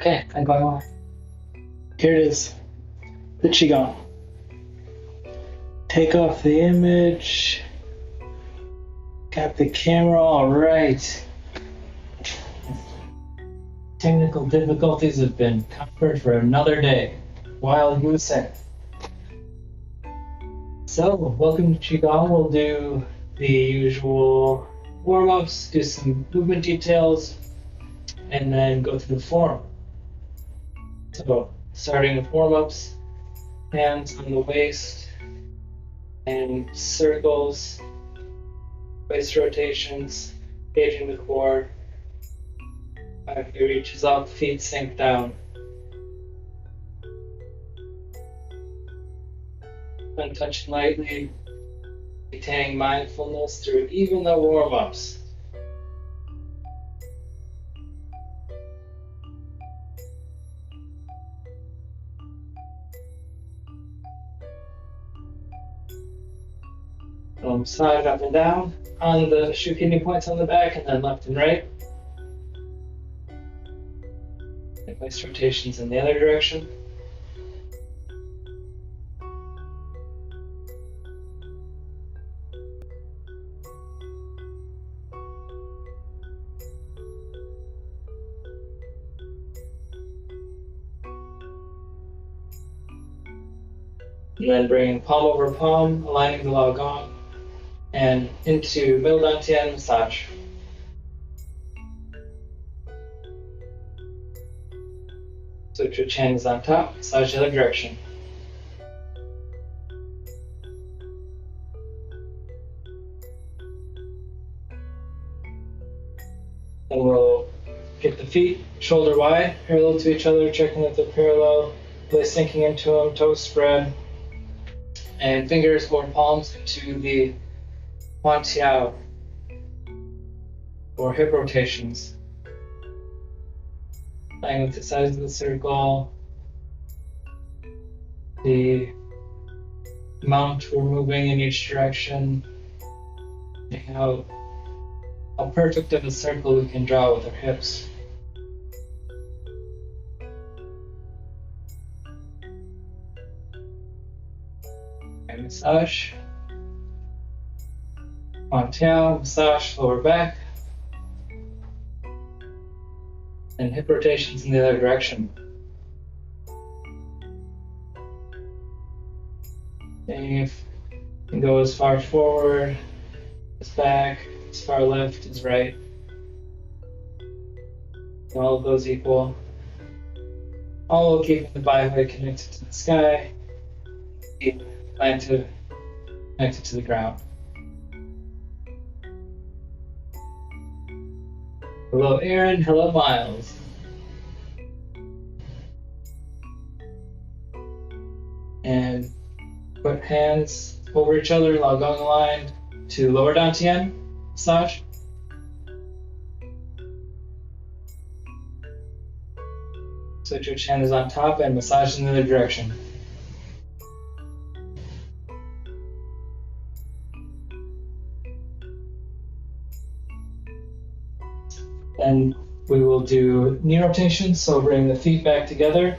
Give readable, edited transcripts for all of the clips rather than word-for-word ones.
Okay, I'm going on. Here it is, the Qigong. Take off the image. Got the camera all right. Technical difficulties have been conquered for another day. Wild Goose. So, welcome to Qigong. We'll do the usual warm-ups, do some movement details, and then go through the form. So, starting with warm-ups, hands on the waist, and circles, waist rotations, engaging the core. Body reaches up, feet sink down. And touching lightly, retaining mindfulness through even the warm-ups. Massage up and down on the shoe kidney points on the back, and then left and right. And waist rotations in the other direction. And then bringing palm over palm, aligning the Qigong, and into middle dantian massage. So your chin is on top, massage the other direction. Then we'll get the feet shoulder wide, parallel to each other, checking that they're parallel, really sinking into them, toes spread, and fingers or palms into the Tiao, or hip rotations. Playing with the size of the circle, the amount we're moving in each direction, and how perfect of a circle we can draw with our hips. And massage. Tiao, massage lower back. And hip rotations in the other direction. And if you can go as far forward as back, as far left as right. All of those equal. All while keeping the body connected to the sky, feet planted, connected to the ground. Hello Aaron, hello Miles. And put hands over each other, Qigong aligned to lower dantian massage. So your chin is on top and massage in the other direction. Then we will do knee rotations, so bring the feet back together,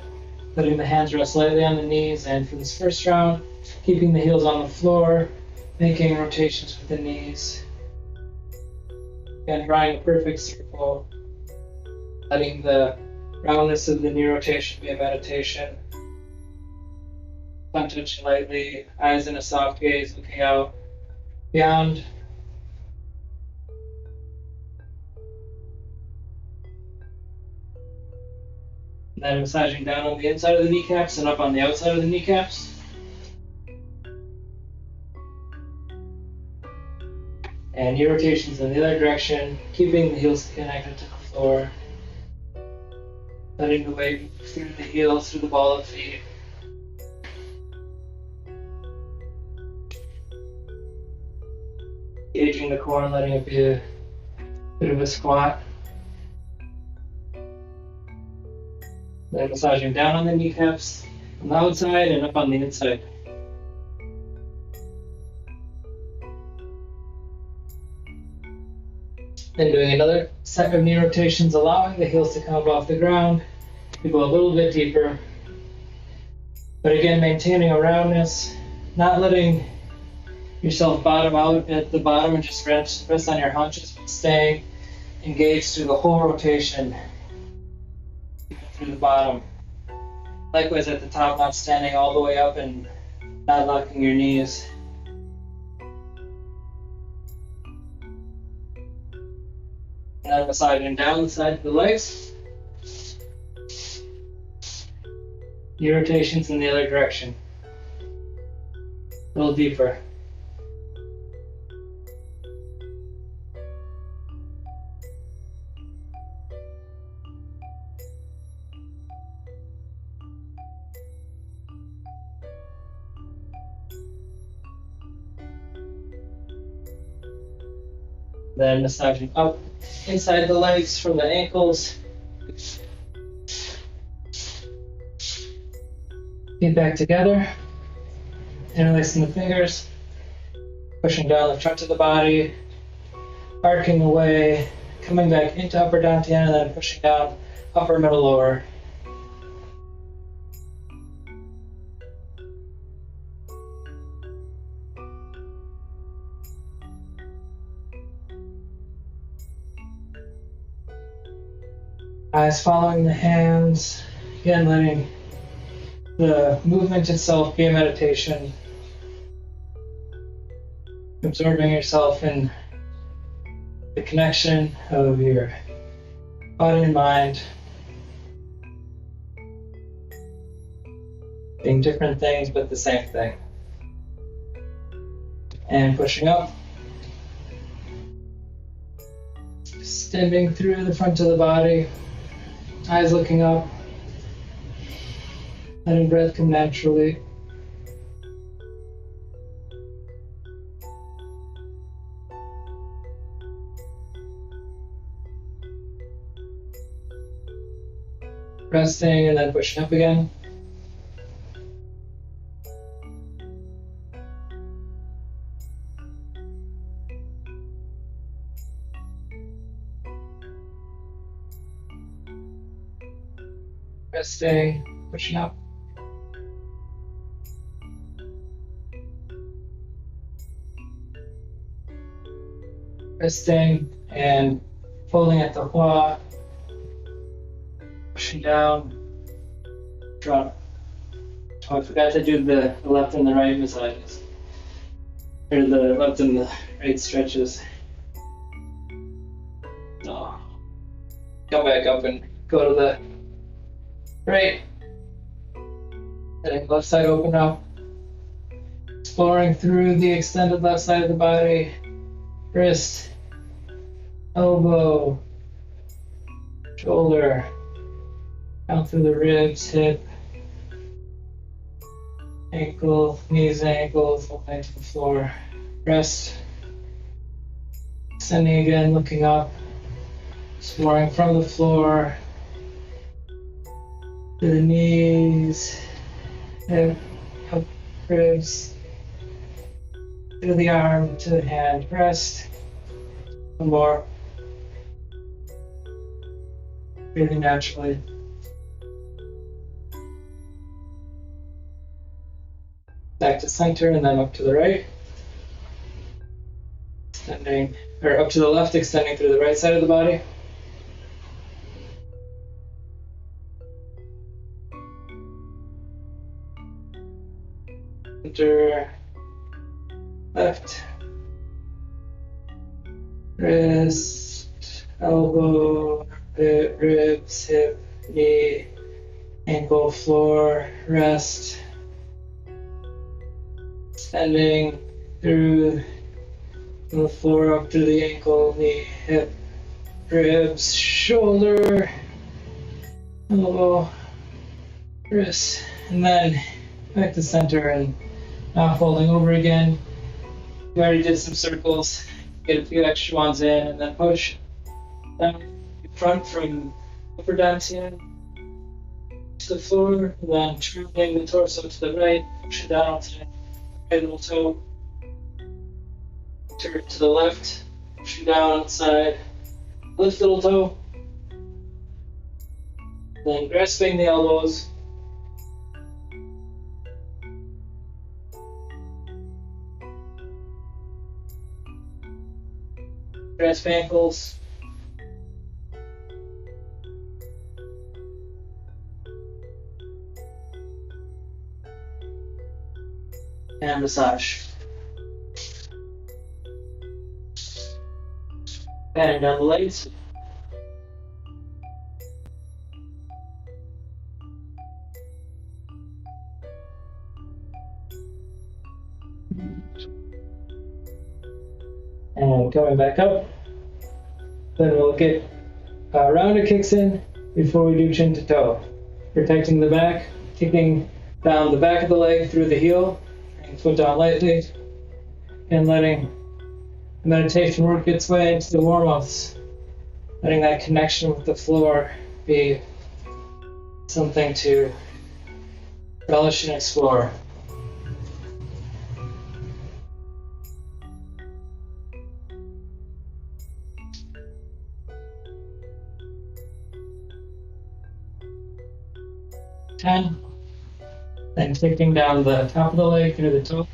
letting the hands rest lightly on the knees, and for this first round, keeping the heels on the floor, making rotations with the knees, and drawing a perfect circle, letting the roundness of the knee rotation be a meditation. Thumb touching lightly, eyes in a soft gaze, looking out beyond. And then massaging down on the inside of the kneecaps and up on the outside of the kneecaps. And knee rotations in the other direction, keeping the heels connected to the floor. Letting the weight through the heels, through the ball of feet. Engaging the core and letting it be a bit of a squat. Then massaging down on the kneecaps on the outside and up on the inside. Then doing another set of knee rotations, allowing the heels to come up off the ground, to go a little bit deeper. But again, maintaining a roundness, not letting yourself bottom out at the bottom and just rest on your haunches, but staying engaged through the whole rotation through the bottom. Likewise at the top, not standing all the way up and not locking your knees. And then massaging down the side of the legs. Your rotations in the other direction. A little deeper. Then massaging up inside the legs from the ankles. Feet back together. Interlacing the fingers. Pushing down the front of the body. Arcing away. Coming back into upper dantian and then pushing down upper, middle, lower. Eyes following the hands. Again, letting the movement itself be a meditation. Absorbing yourself in the connection of your body and mind. Being different things, but the same thing. And pushing up. Extending through the front of the body. Eyes looking up. Letting breath come naturally. Resting and then pushing up again. Resting, pushing up. Resting and folding at the hua. Pushing down. Drop. Oh, I forgot to do the left and the right massages. Or the left and the right stretches. Oh. Come back up and go to the right. Letting left side open up. Exploring through the extended left side of the body. Wrist. Elbow. Shoulder. Down through the ribs, hip. Ankle, knees, ankles, all the way to the floor. Rest. Extending again, looking up. Exploring from the floor. To the knees, hip, up, ribs, to the arm, to the hand, rest. One more. Breathing naturally. Back to center and then up to the right. Extending, or up to the left, extending through the right side of the body. Center, left, wrist, elbow, ribs, hip, knee, ankle, floor, rest. Extending through the floor up to the ankle, knee, hip, ribs, shoulder, elbow, wrist, and then back to center and now folding over again. We already did some circles. Get a few extra ones in and then push down in front from upper dantian to the floor, and then turning the torso to the right, push it down to the right little toe. Turn to the left, push it down outside, lift little toe. Then grasping the elbows. Grasp ankles. And massage. Patting down the legs. And coming back up. Then we'll get rounder kicks in before we do chin to toe. Protecting the back, kicking down the back of the leg through the heel, bringing the foot down lightly, and letting the meditation work its way into the warm-ups. Letting that connection with the floor be something to relish and explore. Then kicking down the top of the leg through the toe.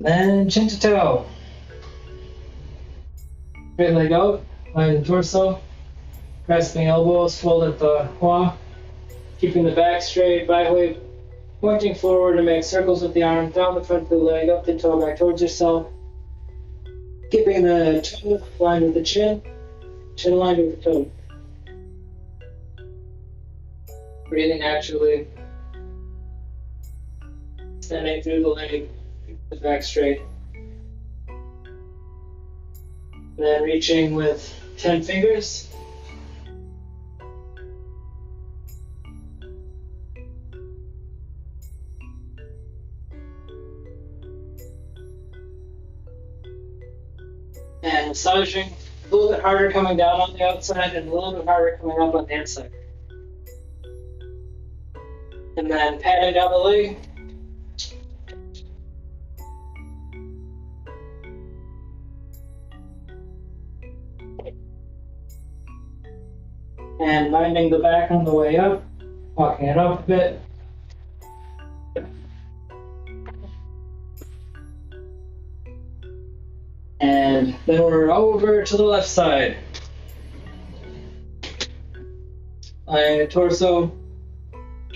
Then chin to toe. Straight leg out, line the torso, grasping elbows, fold at the hua, keeping the back straight, bicep pointing forward to make circles with the arm, down the front of the leg, up the toe, back towards yourself. Keeping the toe lined with the chin lined with the toe. Breathing naturally, standing through the leg, the back straight. Then reaching with 10 fingers. And massaging, a little bit harder coming down on the outside and a little bit harder coming up on the inside. And then patting down the leg. And minding the back on the way up, walking it up a bit. And then we're over to the left side. Lying the torso,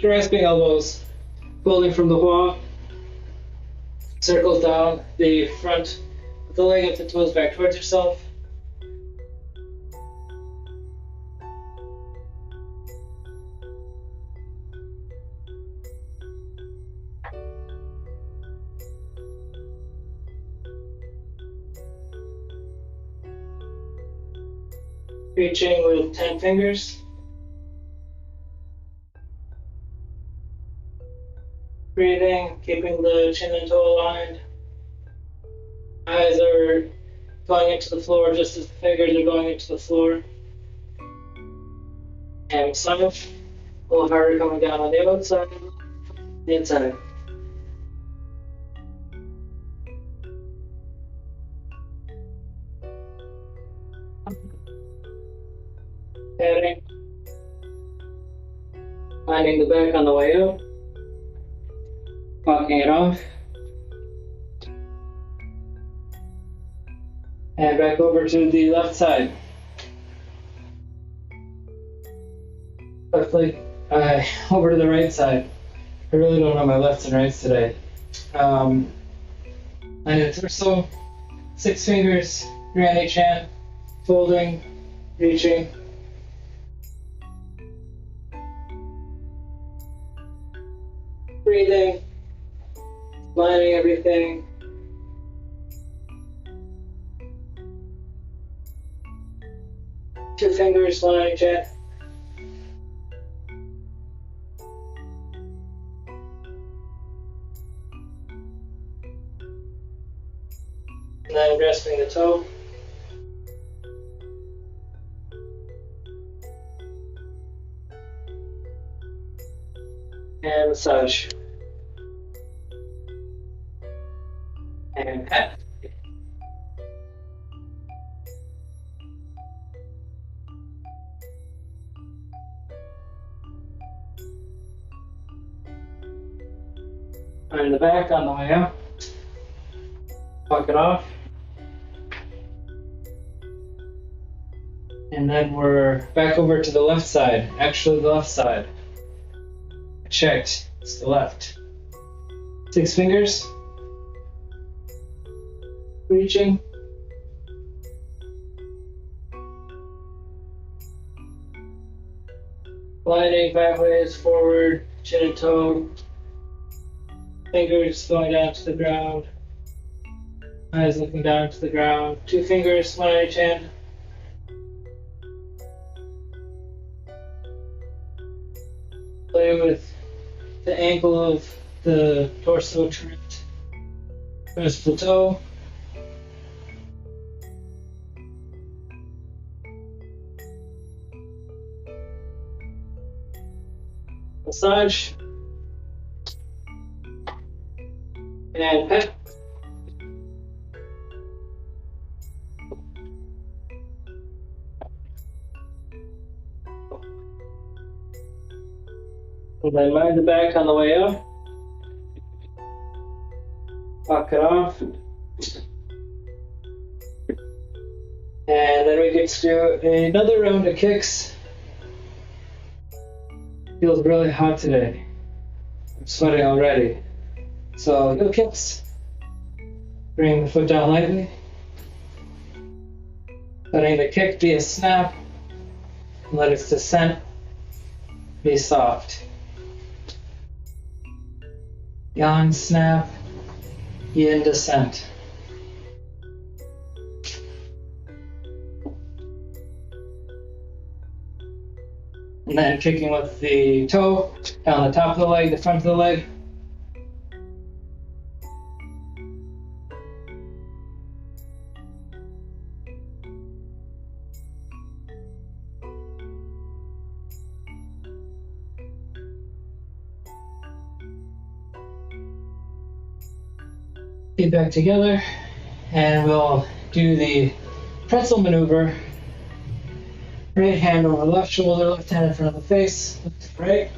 grasping elbows, folding from the hua, circles down the front of the leg, up the toes back towards yourself. Reaching with 10 fingers. Breathing, keeping the chin and toe aligned. Eyes are going into the floor just as the fingers are going into the floor. And massage, a little harder coming down on the outside, the inside. Patting, finding the back on the way up, walking it off, and back over to the left side. Left leg, over to the right side. I really don't know my lefts and rights today. And the torso, 6 fingers, three on each hand, folding, reaching. Breathing, lining everything. Two fingers lining chin. And then grasping the toe. and massage. And pat. Find the back on the way up. Walk it off. And then we're back over to the left side. Actually, the left side. I checked. It's the left. 6 fingers. Reaching. Gliding backwards, forward, chin and toe. Fingers going down to the ground. Eyes looking down to the ground. 2 fingers, one on each hand. Play with the ankle of the torso tripped. Press the toe. Massage. And pet. And then mind the back on the way up. Walk it off. And then we get to do another round of kicks. Feels really hot today. I'm sweating already. So heel kicks. Bring the foot down lightly. Letting the kick be a snap. And let its descent be soft. Yang snap, yin descent. And then kicking with the toe down the top of the leg, the front of the leg. Feet back together, and we'll do the pretzel maneuver. Right hand over left shoulder, left hand in front of the face, look to the right.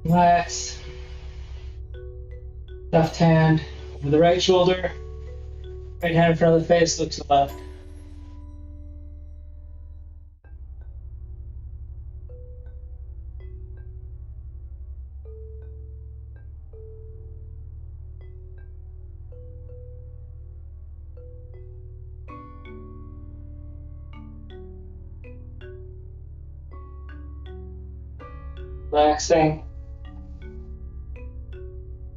Relax. Left hand over the right shoulder, right hand in front of the face, look to the left. Relaxing.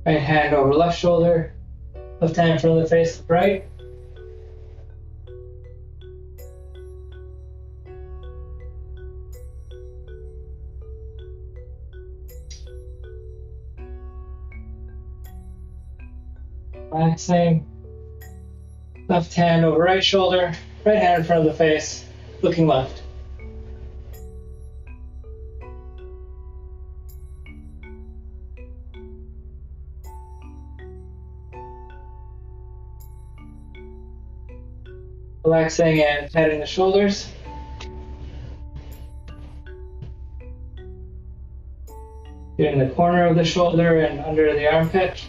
Right hand over left shoulder, left hand in front of the face, look right. Relaxing. Left hand over right shoulder, right hand in front of the face, looking left. Relaxing and patting the shoulders. Getting the corner of the shoulder and under the armpit.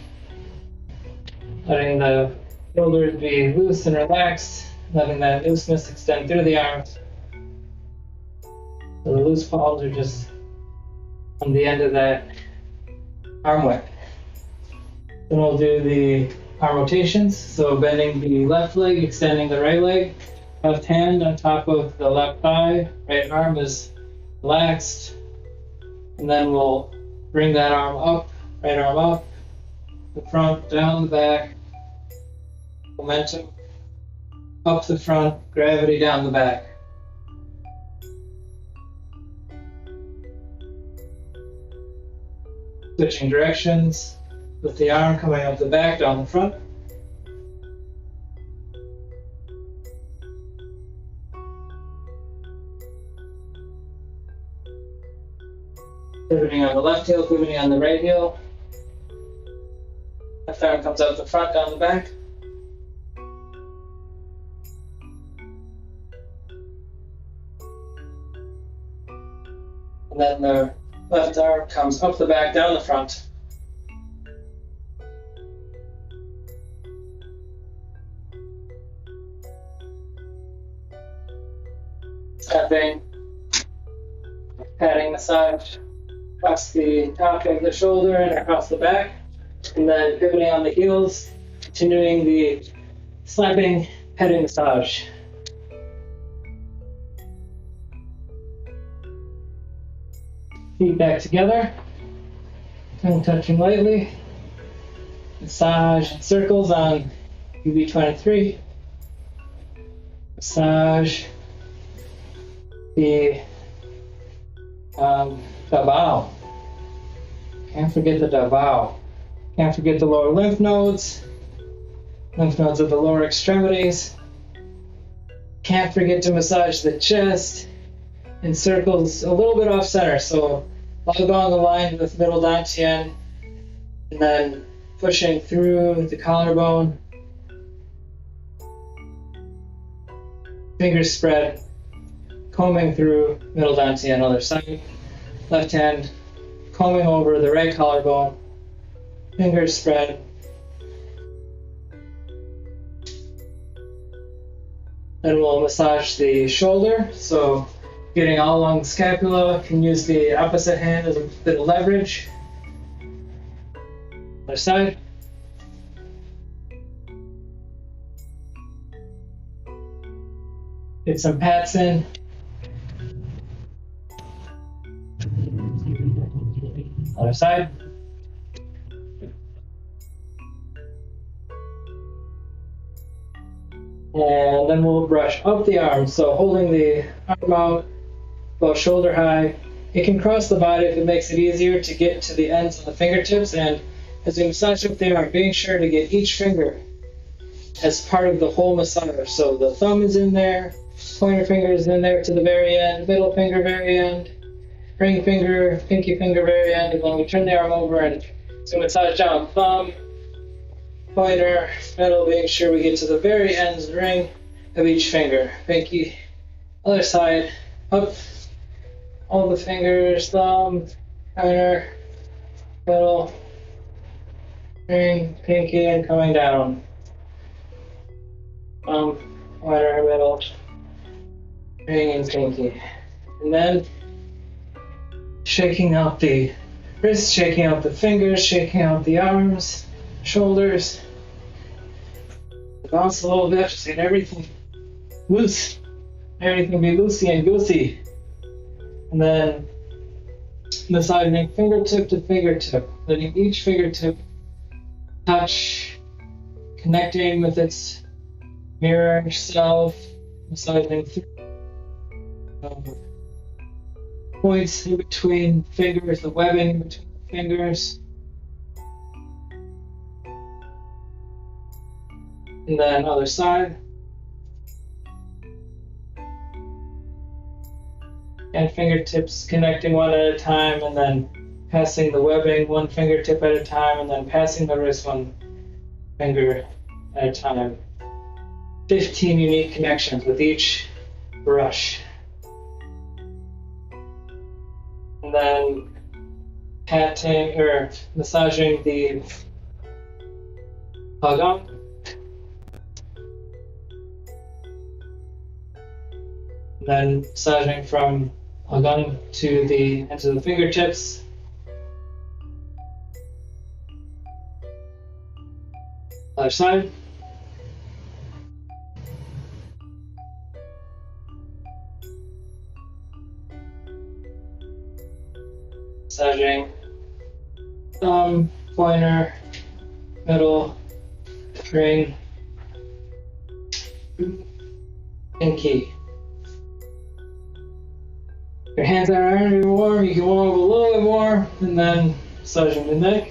Letting the shoulders be loose and relaxed. Letting that looseness extend through the arms. So the loose palms are just on the end of that arm width. Then we'll do the arm rotations. So bending the left leg, extending the right leg. Left hand on top of the left thigh. Right arm is relaxed. And then we'll bring that arm up, right arm up, the front, down the back. Momentum. Up the front, gravity down the back. switching directions with the arm coming up the back, down the front. Pivoting on the left heel, pivoting on the right heel. Left arm comes out the front, down the back. And then the left arm comes up the back, down the front. Stepping, patting massage across the top of the shoulder and across the back. And then pivoting on the heels, continuing the slapping, petting massage. Feet back together, tongue touching lightly. Massage in circles on UB23. Massage the davao. Can't forget the davao. Can't forget the lower lymph nodes of the lower extremities. Can't forget to massage the chest in circles a little bit off center. So Qigong aligned with middle dantian, and then pushing through the collarbone. Fingers spread, combing through middle dantian, other side. Left hand combing over the right collarbone. Fingers spread. Then we'll massage the shoulder. So getting all along the scapula, can use the opposite hand as a bit of leverage. Other side. Get some pats in. Other side. And then we'll brush up the arm. So holding the arm out about shoulder high. It can cross the body if it makes it easier to get to the ends of the fingertips. And as we massage up the arm, being sure to get each finger as part of the whole massage. So the thumb is in there, pointer finger is in there to the very end, middle finger very end, ring finger, pinky finger very end. And then we turn the arm over and so massage down thumb, pointer, middle, being sure we get to the very ends, ring of each finger. Pinky, other side, up, all the fingers, thumb, pointer, middle, ring, pinky, and coming down. Thumb, pointer, middle, ring, and pinky. And then shaking out the wrists, shaking out the fingers, shaking out the arms, shoulders. Bounce a little bit, just get everything loose. Everything be loosey and goosey. And then massaging fingertip to fingertip, letting each fingertip touch, connecting with its mirror self, massaging through points in between fingers, the webbing in between fingers. And then other side. And fingertips connecting one at a time, and then passing the webbing one fingertip at a time, and then passing the wrist one finger at a time. 15 unique connections with each brush. And then patting or massaging the Qigong. Then massaging from Qigong to the ends of the fingertips. Other side. Massaging thumb, pointer, middle, ring, pinky. Your hands are already warm, you can warm up a little bit more, and then Massaging the neck.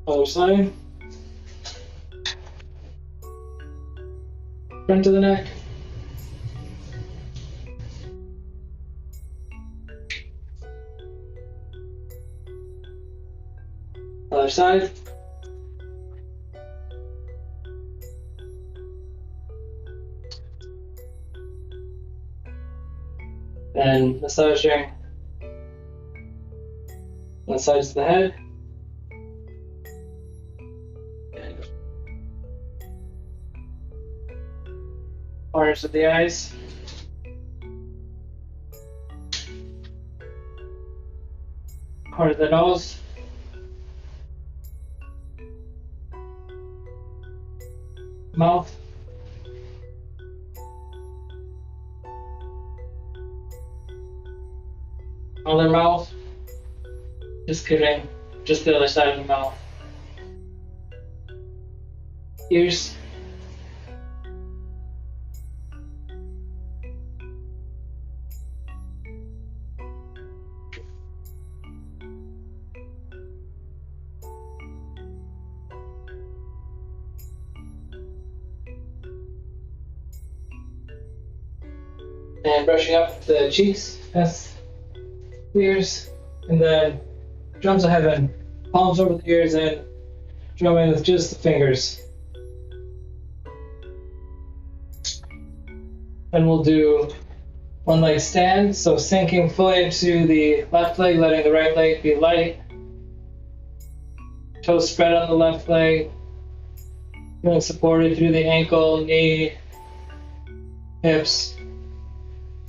Other side. Front of the neck. Other side. And massaging one side of the head. Corners of the eyes. Corner of the nose. Mouth. Other mouth. Just kidding. Just the other side of the mouth. Ears. And brushing up the cheeks, past the ears, and then drums of heaven, palms over the ears, and drumming with just the fingers. Then we'll do one leg stand, so sinking fully into the left leg, letting the right leg be light. Toes spread on the left leg, feeling supported through the ankle, knee, hips,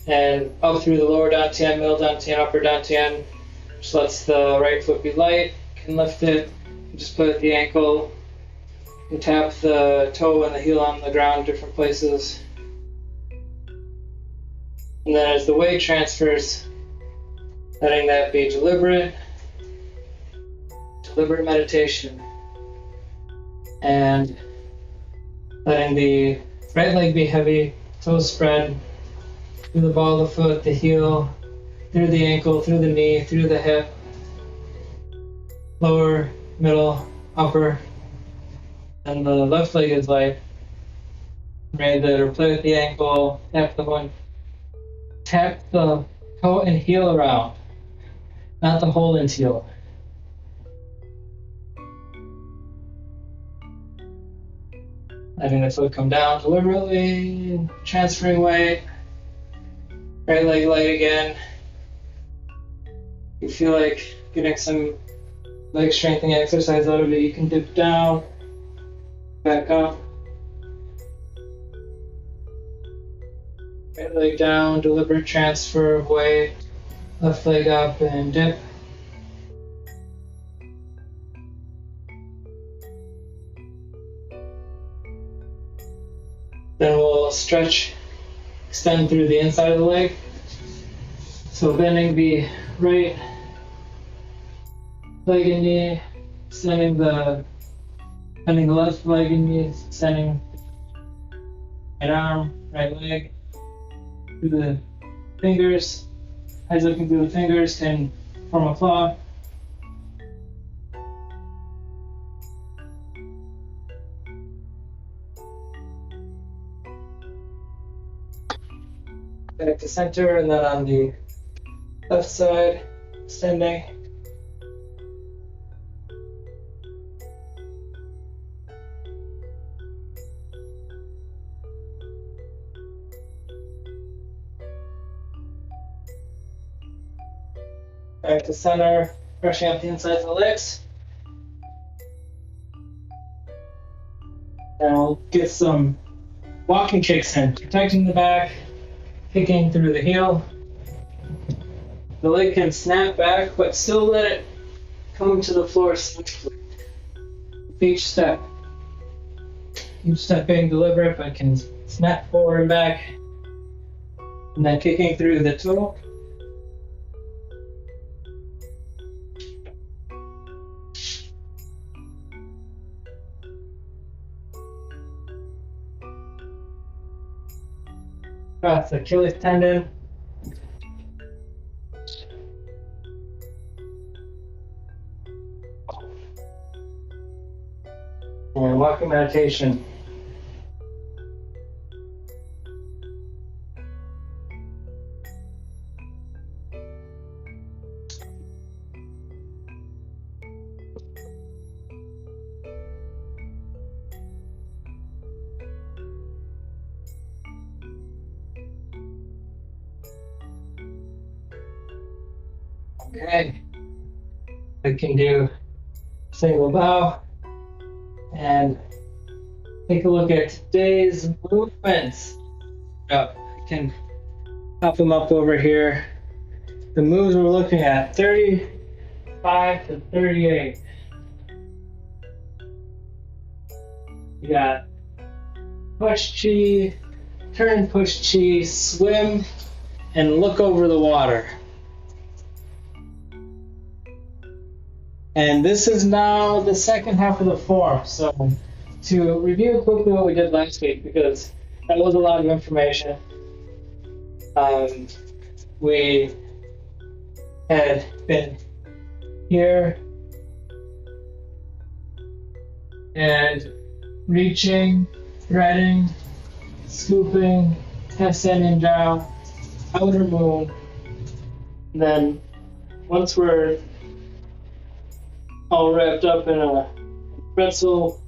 and up through the lower dantian, middle dantian, upper dantian. Just lets the right foot be light. You can lift it, just put the ankle, and tap the toe and the heel on the ground, different places. And then as the weight transfers, letting that be deliberate meditation. And letting the right leg be heavy, toes spread, through the ball of the foot, the heel, through the ankle, through the knee, through the hip, lower, middle, upper. And the left leg is light. Ready to play with the ankle, tap the toe and heel around, not the whole and heel. Letting the foot come down deliberately, transferring weight. Right leg light again. You feel like getting some leg strengthening exercise out of it, you can dip down, back up. Right leg down, deliberate transfer of weight. Left leg up and dip. Then we'll stretch, extend through the inside of the leg. So bending the right leg and knee, bending the left leg and knee, extending right arm, right leg through the fingers. Eyes looking through the fingers can form a claw. Back to center, and then on the left side, extending. Back to center, brushing up the insides of the legs. And we'll get some walking kicks in, protecting the back, kicking through the heel. The leg can snap back, but still let it come to the floor smoothly. Each step being deliberate, but can snap forward and back. And then kicking through the toe. Across the Achilles tendon. walking meditation. Okay, I can do single bow and take a look at today's movements. I can pop them up over here. The moves we're looking at, 35 to 38. You got push chi, turn push chi, swim, and look over the water. And this is now the second half of the form. So to review quickly what we did last week, because that was a lot of information. We had been here and reaching, threading, scooping, ascending down, outer moon. And then once we're all wrapped up in a pretzel,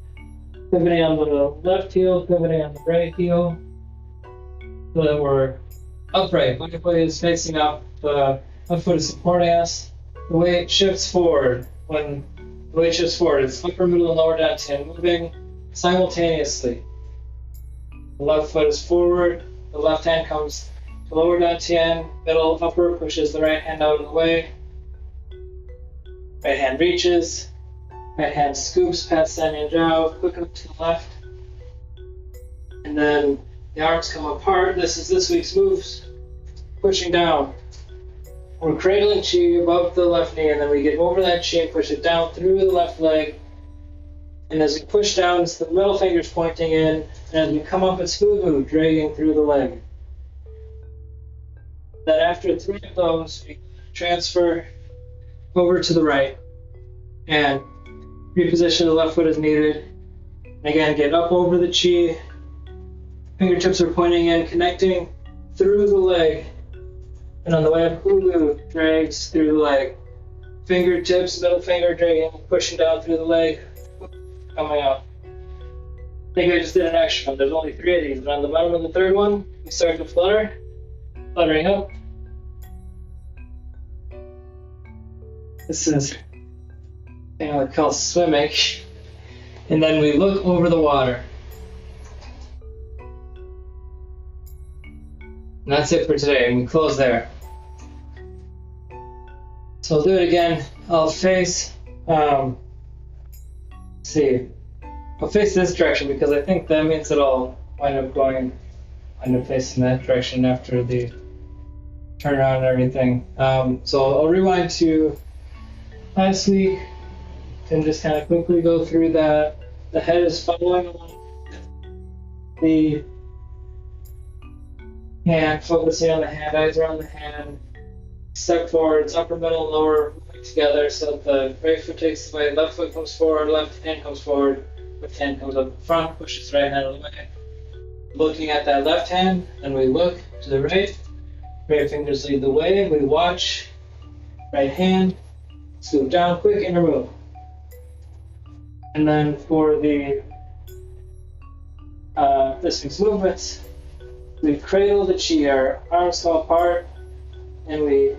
pivoting on the left heel, pivoting on the right heel, so that we're upright. One foot is facing up, the left foot is supporting us. The weight shifts forward. When the weight shifts forward, it's upper, middle, and lower dantian moving simultaneously. The left foot is forward, the left hand comes to lower dantian, middle, upper pushes the right hand out of the way. Right hand reaches, right hand scoops past Sanyan Jiao, quick up to the left. And then the arms come apart. This is this week's moves. Pushing down. We're cradling chi above the left knee, and then we get over that chi and push it down through the left leg. And as we push down, it's the middle fingers pointing in, and as we come up, it's hu-hu, dragging through the leg. Then after 3 of those, we transfer over to the right and reposition the left foot as needed. Again, get up over the chi. Fingertips are pointing in, connecting through the leg. And on the way up, hu-hu drags through the leg. Fingertips, middle finger dragging, pushing down through the leg, coming up. I think I just did an extra one. There's only 3 of these. And on the bottom of the 3rd one, we start to flutter, fluttering up. This is what we call swimming. And then we look over the water. And that's it for today. And we close there. So I'll do it again. I'll face, I'll face this direction because I think that means that I'll wind up facing that direction after the turnaround and everything. So I'll rewind to last week and just kind of quickly go through that. The head is following along the hand, focusing on the hand, eyes are on the hand. Step forwards, upper, middle, lower together so that the right foot takes the way, left foot comes forward, left hand comes forward, left hand comes up in front, pushes right hand out of the way. Looking at that left hand, and we look to the right. Right fingers lead the way, and we watch. Right hand, scoop down, quick inner move. And then for the this week's movements, we cradle the chi, our arms come apart, and we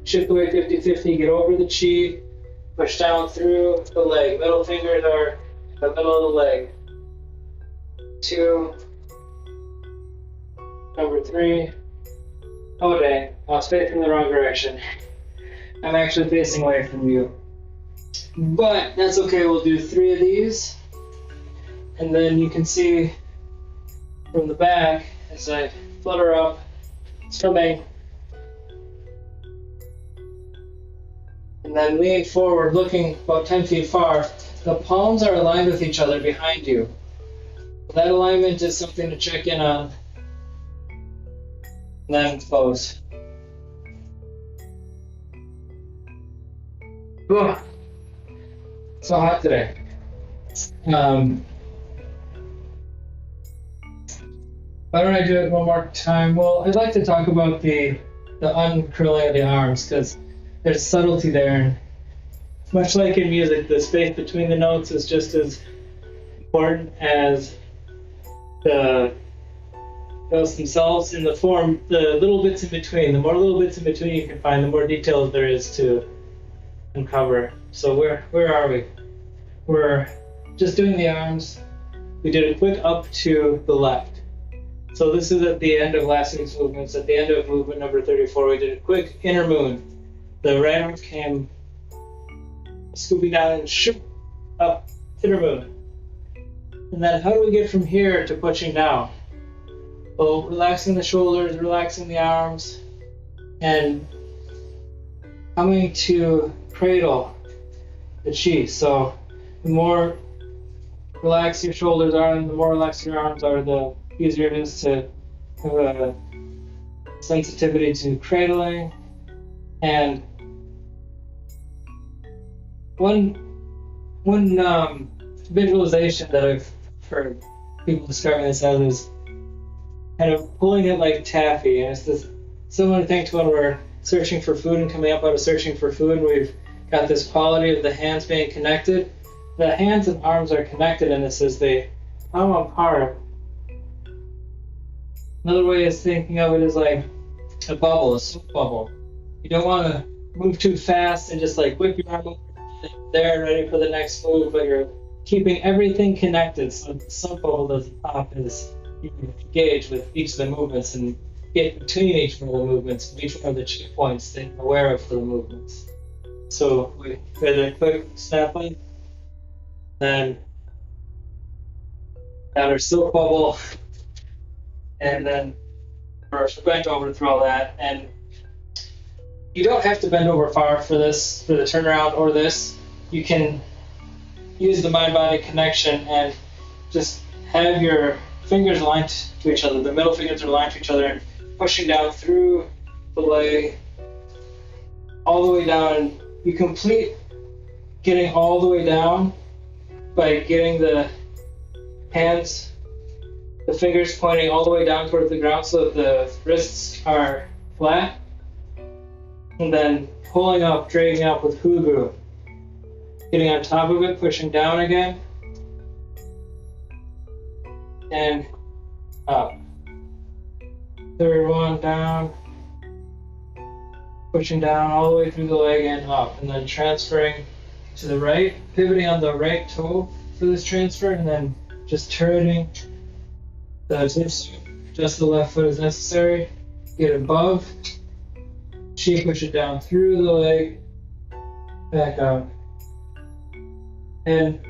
shift away 50-50, get over the chi, push down through the leg. Middle fingers are in the middle of the leg. 2, number 3. Oh dang, I was facing the wrong direction. I'm actually facing away from you. But that's okay, we'll do 3 of these. And then you can see from the back as I flutter up, swimming. And then leaning forward, looking about 10 feet far. The palms are aligned with each other behind you. That alignment is something to check in on. And then close. Ugh. So hot today. Um, why don't I do it one more time? Well, I'd like to talk about the uncurling of the arms because there's subtlety there. And much like in music, the space between the notes is just as important as the notes themselves in the form. The little bits in between, the more little bits in between you can find, the more details there is to uncover. So where are we? We're just doing the arms. We did a quick up to the left. So this is at the end of last week's movements. At the end of movement number 34, we did a quick inner moon. The right arm came scooping down and shoot up, inner moon. And then how do we get from here to pushing down? Well, relaxing the shoulders, relaxing the arms, and coming to cradle the chi. So the more relaxed your shoulders are and the more relaxed your arms are, the easier it is to have a sensitivity to cradling. And one visualization that I've heard people describing this as is kind of pulling it like taffy, and it's this similar thing to when we're searching for food and coming up out of searching for food. We've got this quality of the hands being connected. The hands and arms are connected in this as they come apart. Another way is thinking of it as like a bubble, a soap bubble. You don't want to move too fast and just like whip your arm over there ready for the next move, but you're keeping everything connected so the soap bubble doesn't pop as you engage with each of the movements and get between each one of the movements, and each one of the checkpoints that you're aware of for the movements. So we did a quick snap in, then got our soap bubble, and then we're bent over through all that. And you don't have to bend over far for this, for the turnaround or this. You can use the mind-body connection and just have your fingers aligned to each other. The middle fingers are aligned to each other and pushing down through the leg all the way down. And you complete getting all the way down by getting the hands, the fingers pointing all the way down towards the ground so that the wrists are flat. And then pulling up, dragging up with hugu. Getting on top of it, pushing down again. And up. Third one down. Pushing down all the way through the leg and up. And then transferring to the right, pivoting on the right toe for this transfer, and then just turning the tips, just the left foot as necessary. Get above. Push it down through the leg, back up. And you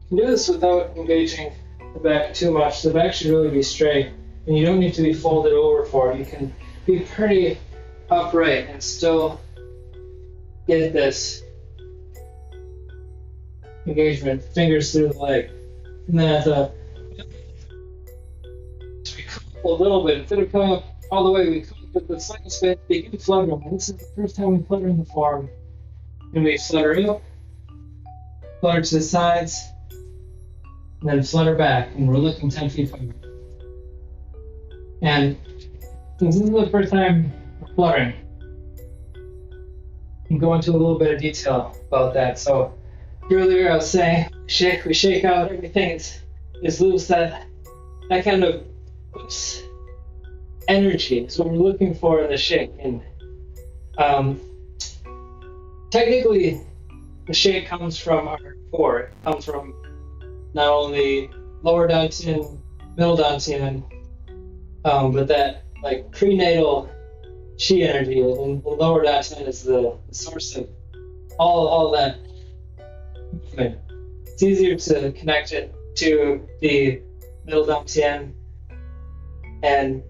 can do this without engaging the back too much. The back should really be straight, and you don't need to be folded over for it. You can be pretty upright and still get this engagement, fingers through the leg. And then at the a little bit, instead of coming up all the way, we come up with the second spin, begin fluttering. This is the first time we flutter in the form. And we flutter up, flutter to the sides, and then flutter back, and we're looking 10 feet forward. And since this is the first time we're fluttering, we can go into a little bit of detail about that. So earlier I was saying, we shake out, everything is loose. That kind of oops, energy is what we're looking for in the shake. And technically, the shake comes from our core. It comes from not only lower dantian, middle dantian, but that like prenatal chi energy, and the lower dantian is the source of all that movement. It's easier to connect it to the middle dantian. And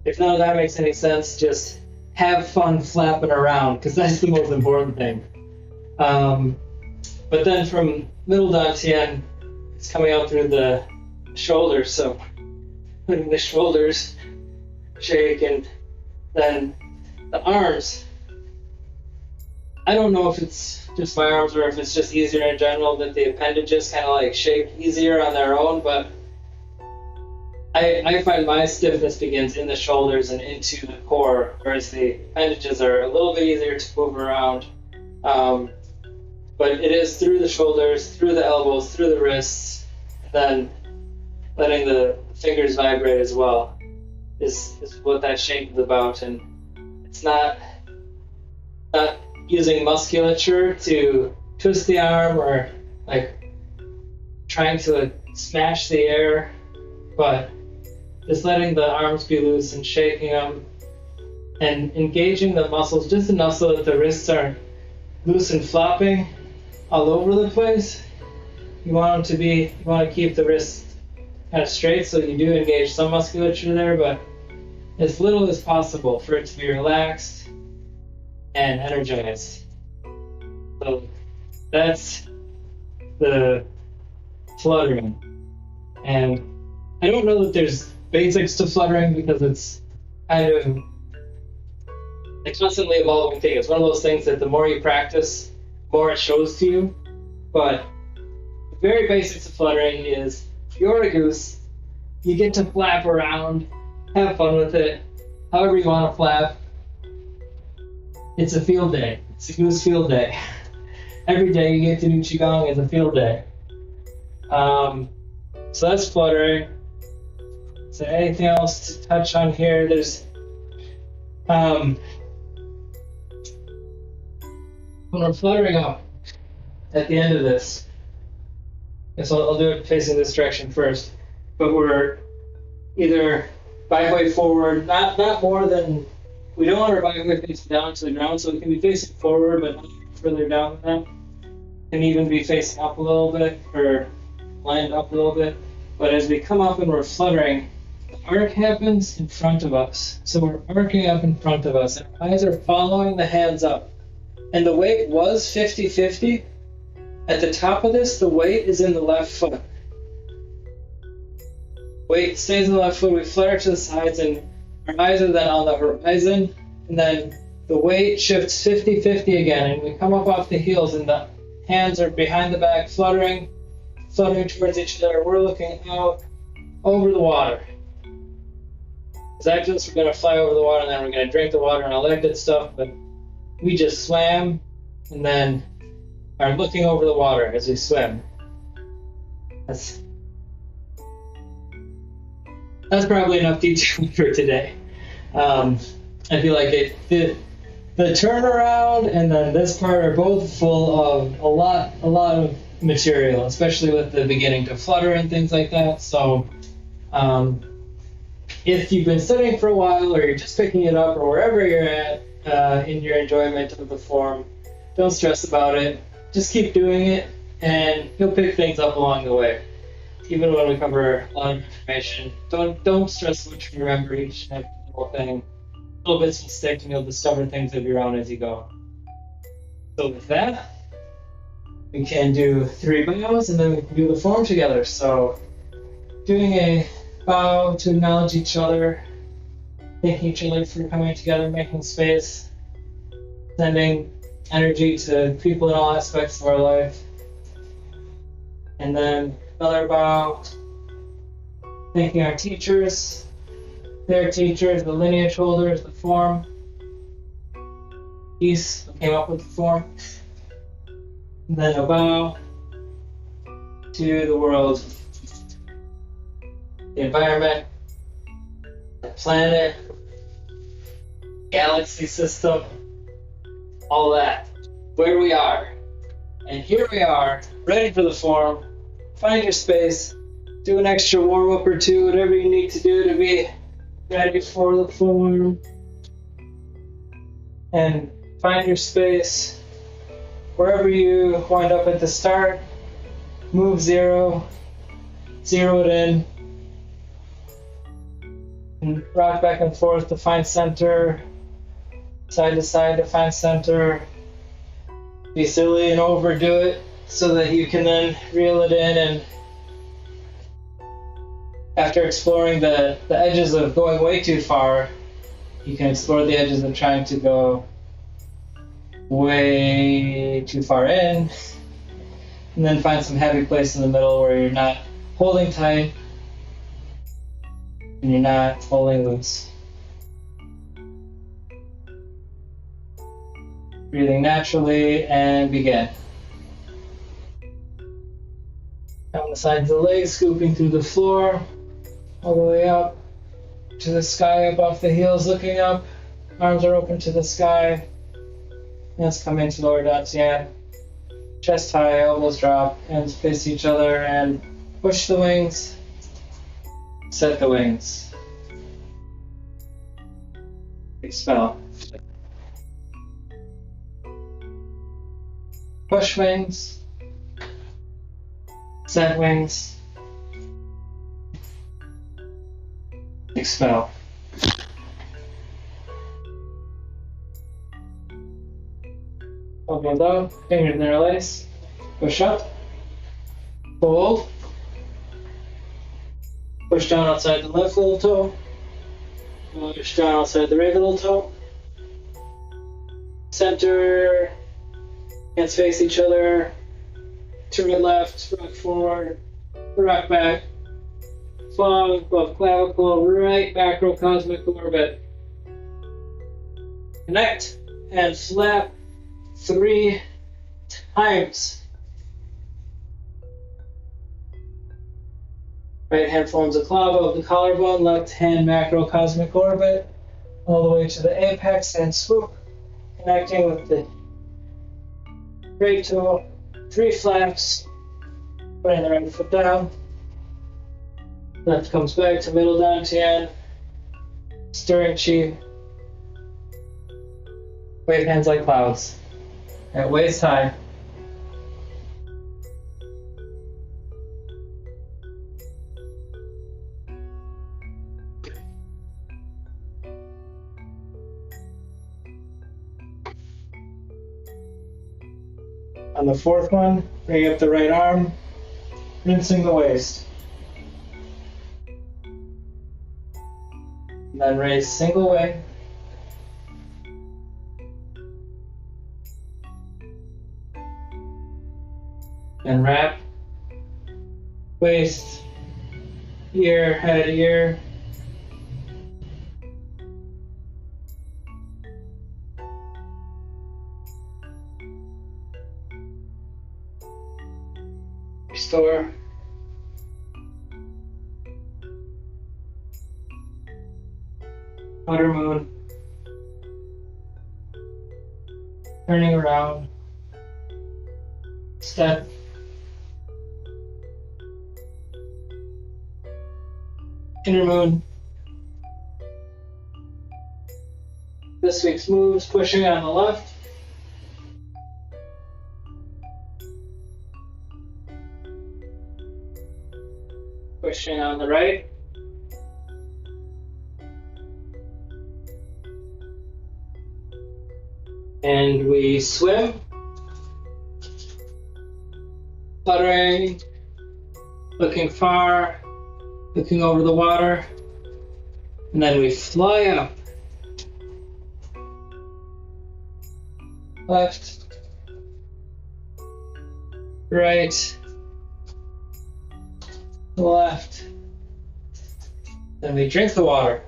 if none of that makes any sense, just have fun flapping around, because that's the most important thing. But then from middle dantian, it's coming out through the shoulders, so putting the shoulders shake, and then the arms I don't know if it's just my arms or if it's just easier in general that the appendages kind of like shake easier on their own, but I find my stiffness begins in the shoulders and into the core, whereas the appendages are a little bit easier to move around. But it is through the shoulders, through the elbows, through the wrists, and then letting the fingers vibrate as well is what that shape is about. And it's not using musculature to twist the arm or like trying to smash the air, but just letting the arms be loose and shaking them and engaging the muscles just enough so that the wrists are loose and flopping all over the place. You want to keep the wrists kind of straight, so you do engage some musculature there, but as little as possible for it to be relaxed and energized. So that's the fluttering. And I don't know that there's basics to fluttering because it's kind of a constantly evolving thing. It's one of those things that the more you practice, the more it shows to you. But the very basics of fluttering is if you're a goose, you get to flap around, have fun with it, however you want to flap. It's a field day. It's a goose field day. Every day you get to do Qigong is a field day. So that's fluttering. Is there anything else to touch on here? There's when we're fluttering up at the end of this, I guess I'll do it facing this direction first, but we're either byway forward, not more than, we don't want our byway facing down to the ground, so it can be facing forward, but not further down than that. It can even be facing up a little bit, or lined up a little bit. But as we come up and we're fluttering, the arc happens in front of us. So we're arcing up in front of us, and our eyes are following the hands up. And the weight was 50-50. At the top of this, the weight is in the left foot. Weight stays in the left foot, we flutter to the sides, and our eyes are then on the horizon, and then the weight shifts 50-50 again, and we come up off the heels, and the hands are behind the back, fluttering towards each other. We're looking out over the water. As activists, we're going to fly over the water, and then we're going to drink the water and all that good stuff, but we just swam, and then are looking over the water as we swim. That's probably enough detail for today. I feel like the turnaround and then this part are both full of a lot of material, especially with the beginning to flutter and things like that. So if you've been studying for a while, or you're just picking it up, or wherever you're at in your enjoyment of the form, don't stress about it. Just keep doing it, and you'll pick things up along the way. Even when we cover a lot of information, don't stress so much to remember each and every little thing. Little bits will stick, and you'll discover things of your own as you go. So with that, we can do 3 bows, and then we can do the form together. So doing a bow to acknowledge each other, thanking each other for coming together, making space, sending energy to people in all aspects of our life. And then another bow, thanking our teachers, their teachers, the lineage holders, the form, Goose, who came up with the form. And then a bow to the world, the environment, the planet, galaxy system, all that, where we are. And here we are, ready for the form. Find your space, do an extra warm-up or two, whatever you need to do to be ready for the form. And find your space. Wherever you wind up at the start, move 0, zero it in, and rock back and forth to find center, side to side to find center. Be silly and overdo it so that you can then reel it in, and after exploring the edges of going way too far, you can explore the edges of trying to go way too far in. And then find some heavy place in the middle where you're not holding tight and you're not holding loose. Breathing naturally and begin. Down the sides of the legs, scooping through the floor, all the way up to the sky, up off the heels, looking up. Arms are open to the sky. Hands come into lower dantian. Chest high, elbows drop, hands face each other, and push the wings. Set the wings. Expel. Push wings. Set wings. Expel. Elbow down, fingers interlace. Push up. Hold. Push down outside the left little toe. Push down outside the right little toe. Center. Hands face each other. To the left, rock forward, rock back. Fall above clavicle, right macrocosmic orbit. Connect and flap 3 times. Right hand forms a claw above the collarbone, left hand macrocosmic orbit, all the way to the apex and swoop, connecting with the great toe. 3 flaps, putting the right foot down. Left comes back to middle dantian, stirring chi. Wave hands like clouds. At waist high. On the 4th one, bring up the right arm, rinsing the waist. And then raise single way. And wrap. Waist, ear, head, ear. Restore. Outer moon. Turning around. Step. Inner moon. This week's moves, pushing on the left. Pushing on the right. And we swim. Fluttering. Looking far. Looking over the water. And then we fly up. Left. Right. Left. Then we drink the water.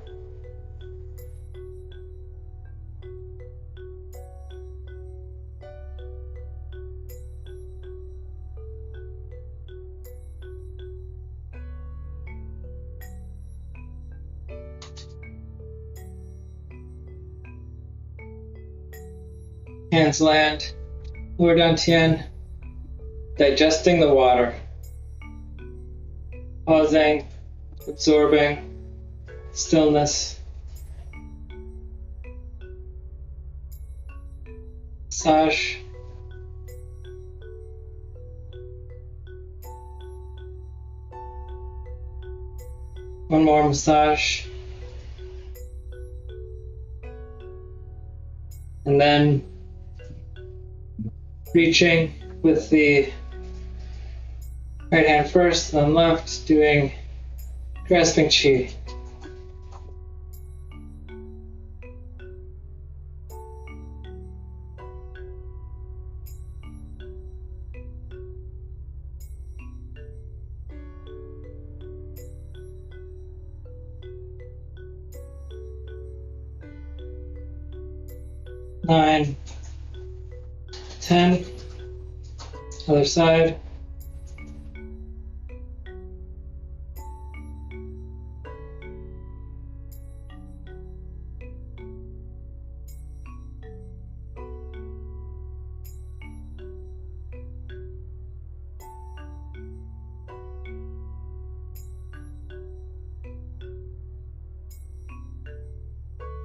Hands land, lower dantian, digesting the water. Pausing, absorbing, stillness. Massage. One more massage. And then reaching with the right hand first, then left, doing grasping chi. 9, 10. Other side.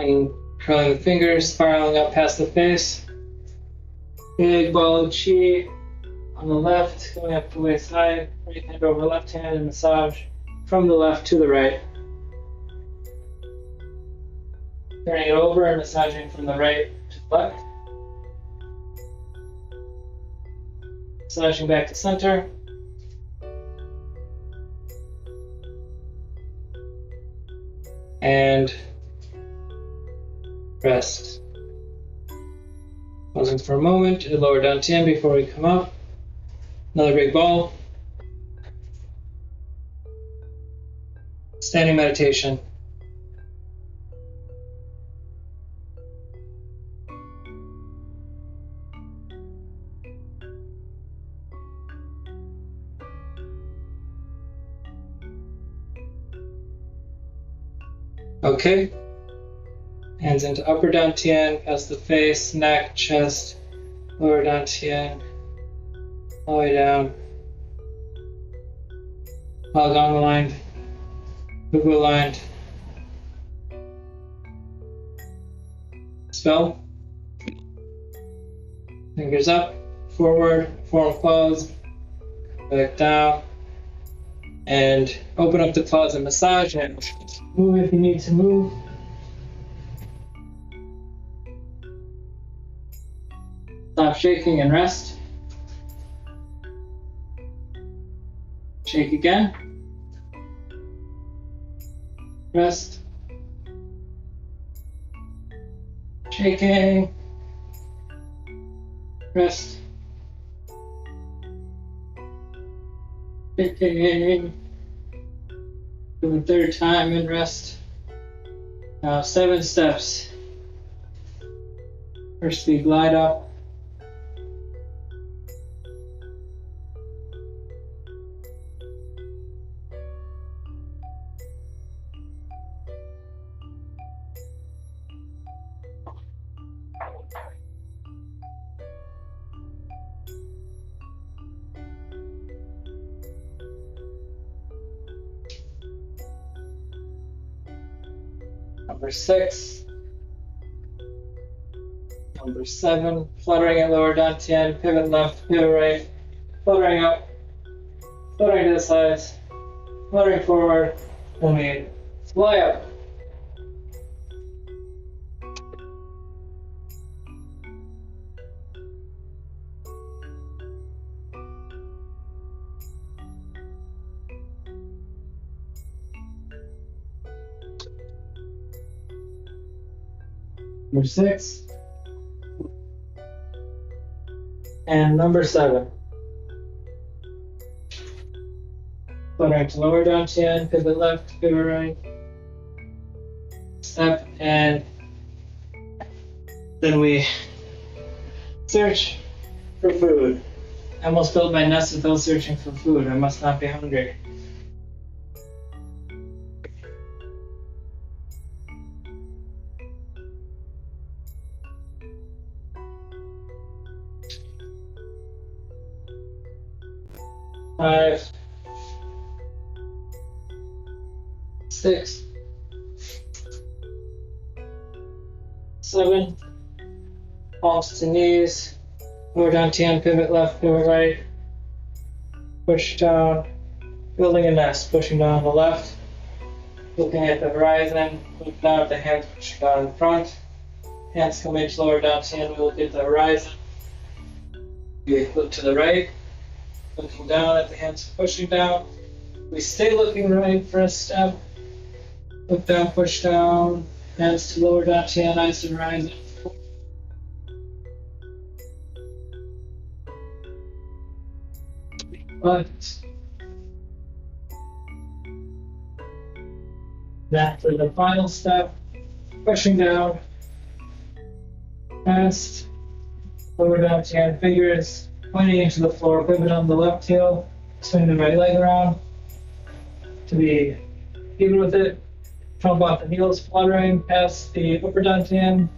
And curling the fingers, spiraling up past the face. Big ball of chi on the left, going up the waist high. Right hand over left hand and massage from the left to the right. Turning it over and massaging from the right to the left. Massaging back to center. And rest. Pausing for a moment and lower dantian before we come up. Another big ball. Standing meditation. Okay. Hands into upper dantian, past the face, neck, chest, lower dantian, all the way down. Qigong aligned, Bubu aligned. Spell. Fingers up, forward, forearm closed, back down, and open up the claws and massage and move if you need to move. Stop shaking and rest. Shake again. Rest. Shaking. Rest. Shaking. Do a third time and rest. Now 7 steps. First we glide up. Number 6. Number 7. Fluttering at lower dantian, pivot left, pivot right, fluttering up, fluttering to the sides, fluttering forward, and we fly up. Number 6. And number 7. Fluttering to lower dantian, pivot left, pivot right, step, and then we search for food. I almost built my nest without searching for food. I must not be hungry. Five, 6, 7, palms to knees, lower dantian, pivot left, pivot right, push down, building a nest, pushing down on the left, looking at the horizon, look down at the hands, pushing down in front, hands come into lower dantian, we look at the horizon, we look to the right, looking down at the hands, pushing down, we stay looking right for a step, look down, push down, hands to lower dantian, eyes to horizon. But that for the final step, pushing down, Past, lower dantian, fingers pointing into the floor, pivot on the left heel, swing the right leg around to be even with it. Trump off the heels, fluttering past the upper dantian,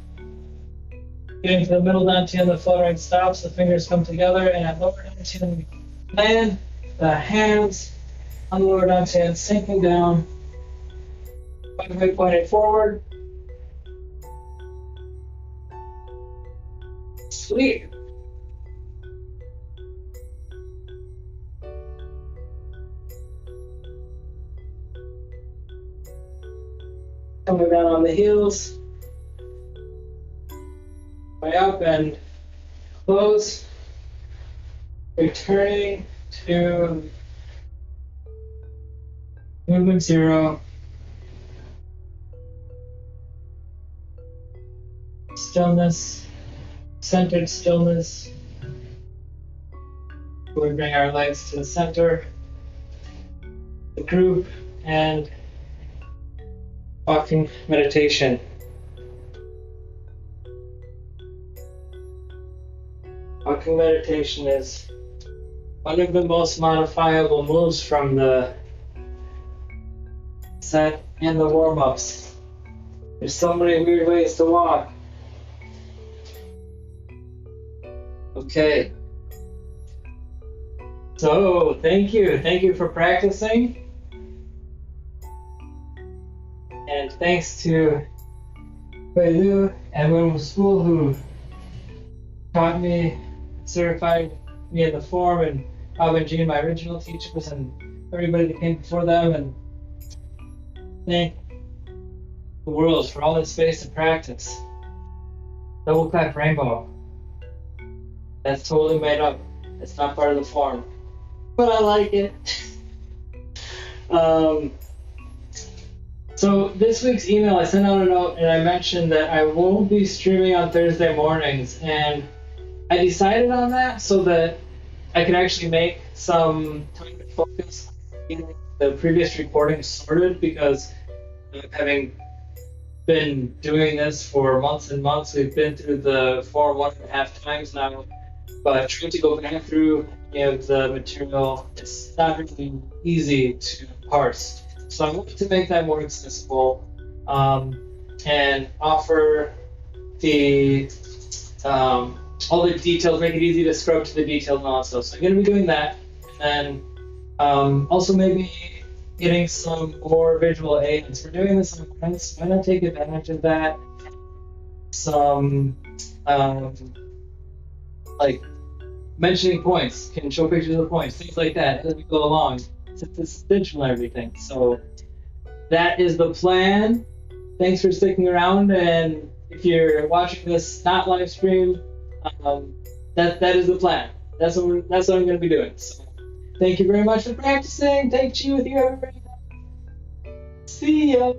getting to the middle dantian, the fluttering stops, the fingers come together, and at lower dantian, land the hands on the lower dantian, sinking down, weight pointed forward. Sweet. Coming down on the heels, way up and close, returning to movement 0. Stillness, centered stillness. We bring our legs to the center, the group, and walking meditation. Walking meditation is one of the most modifiable moves from the set and the warm-ups. There's so many weird ways to walk. Okay. So, thank you for practicing. And thanks to Wei Lu and Wen School who taught me, certified me in the form, and Bob and Jean, my original teachers, and everybody that came before them, and thank the world for all this space to practice. Double clap rainbow. That's totally made up. It's not part of the form. But I like it. So this week's email, I sent out a note and I mentioned that I won't be streaming on Thursday mornings, and I decided on that so that I can actually make some time to focus on getting the previous recordings sorted, because having been doing this for months and months, we've been through the form 1.5 times now, but trying to go back through any of the material, it's not really easy to parse. So I wanted to make that more accessible, and offer the all the details, make it easy to scrub to the detailed also. So I'm going to be doing that, and then also maybe getting some more visual aids. We're doing this on Prince. Why not take advantage of that? Some like mentioning points, can show pictures of points, things like that as we go along. Since it's digital and everything. So that is the plan. Thanks for sticking around, and if you're watching this not live stream, that is the plan. That's what I'm going to be doing. So thank you very much for practicing. Take Chi with you, everybody. See ya.